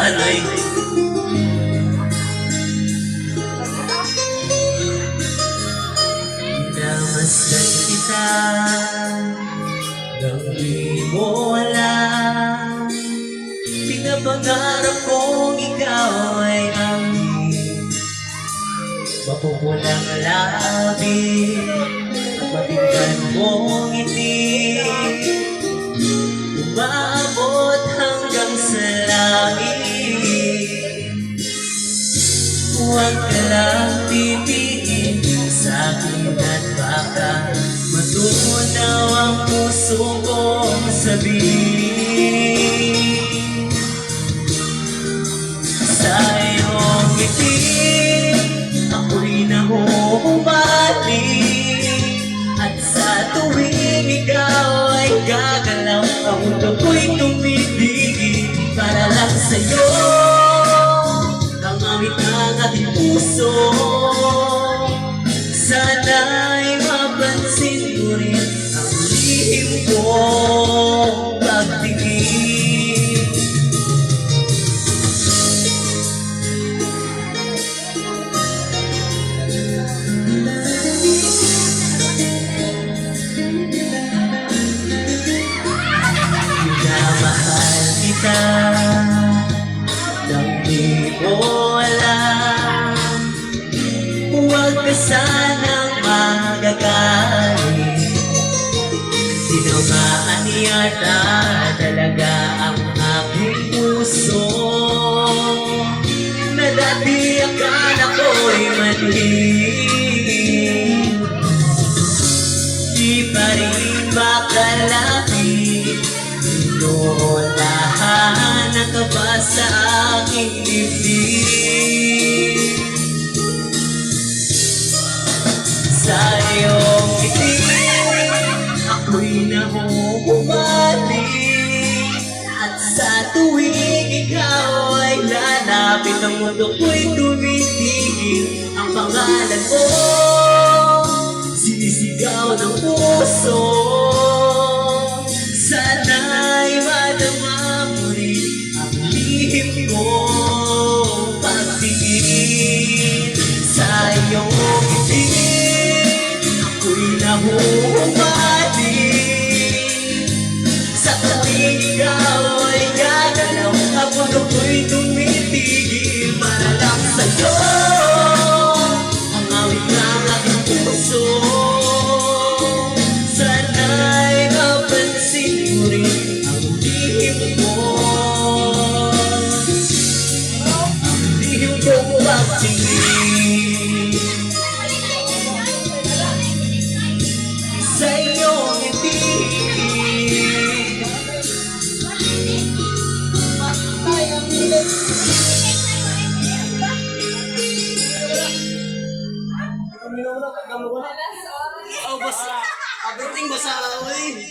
Aloy. Pinamasdan kita nang di mo alam. Pinapangarap kong ikaw ay amin. Mapupulang labi at mapinggan mong ngiti, umaabot hanggang sa langit. Huwag ka lang titiin sa akin at baka matunaw ang puso kong sabihin. Sa iyong ngiti ako'y nahuhubalik, at sa tuwing ikaw ay gagalaw, ang mundo ko'y tumitigil para lang sa'yo. Ang awit ng ating puso, sana'y mapansin mo rin ang lihim kong pagtingin. Minamahal kita nang di mo alam. Huwag ka sanang magagalit, tinamaan yata talaga ang aking puso, na dati akala ko'y manhid. Di pa rin makalapit, inuunahan ang kaba sa aking dibdib. Sa iyong ngiti ako'y nahuhubalik, at sa tuwing ikaw ay lalapit, ang mundo ko'y tumitigil. Ang pangalan mo sinisigaw ng puso, sana'y madama mo rin ang lihim kong pagtingin. Sa iyong ngiti ako'y nahuhubalik, sa tuwing ikaw ay gagalaw, ang mundo ko'y tumitigil para lang sa'yo. Ang awit ng aking puso, sana'y mapansin mo rin ang lihim ko, ang lihim kong pagtingin. Sa iyong ngiti Oh, boss. Aberting boss. Uy.